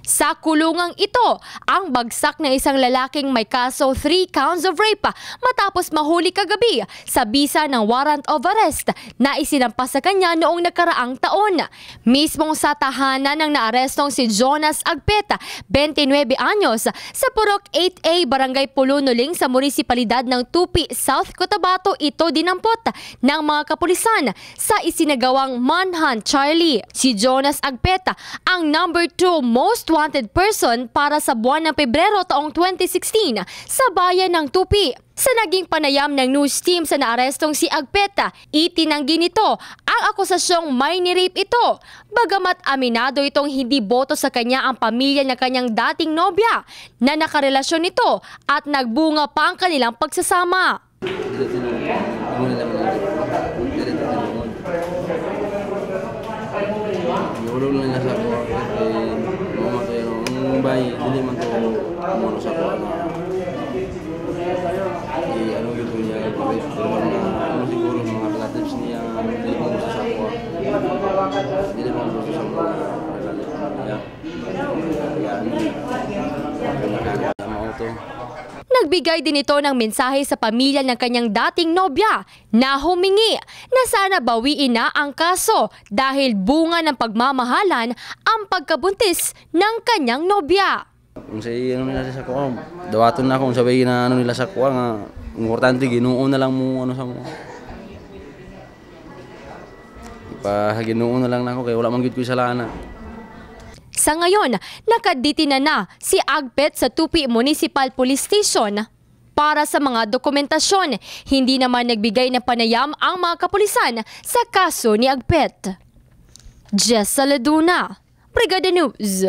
Sa kulungang ito, ang bagsak ng isang lalaking may kaso 3 counts of rape matapos mahuli kagabi sa bisa ng warrant of arrest na isinampas sa kanya noong nakaraang taon. Mismong sa tahanan ng naarestong si Jonas Agpeta, 29 anyos, sa Purok 8A, Barangay Pulunuling sa munisipalidad ng Tupi, South Cotabato ito dinampot ng mga kapulisan sa isinagawang Manhunt Charlie. Si Jonas Agpeta ang number 2 most wanted person para sa buwan ng Pebrero taong 2016 sa bayan ng Tupi. Sa naging panayam ng news team sa naarestong si Agpeta, itinanggi nito ang akusasyong may nirape ito. Bagamat aminado itong hindi boto sa kanya ang pamilya ng kanyang dating nobya na nakarelasyon nito at nagbunga pa ang kanilang pagsasama. Ulong lang sa ako kasi yung bayi, hindi man to muna sa ako ano gitu niya, ano siguro mga relatives niya, hindi mo gusto sa ako hindi mo gusto sa mga relatives niya. Nagbigay din ito ng mensahe sa pamilya ng kanyang dating nobya na humingi na sana bawiin na ang kaso dahil bunga ng pagmamahalan ang pagkabuntis ng kanyang nobya. Kung sa ano nila sa kuha, dawaton na kung sabihin na ano nila sa kuha nga, importante ginuon na lang mo ano sa mo. Ginuon na lang na ako kaya wala man gid ko salana. Sa ngayon, nakadetinan na si Agpet sa Tupi Municipal Police Station. Para sa mga dokumentasyon, hindi naman nagbigay ng panayam ang mga kapulisan sa kaso ni Agpet. Jessa Laduna, Brigada News.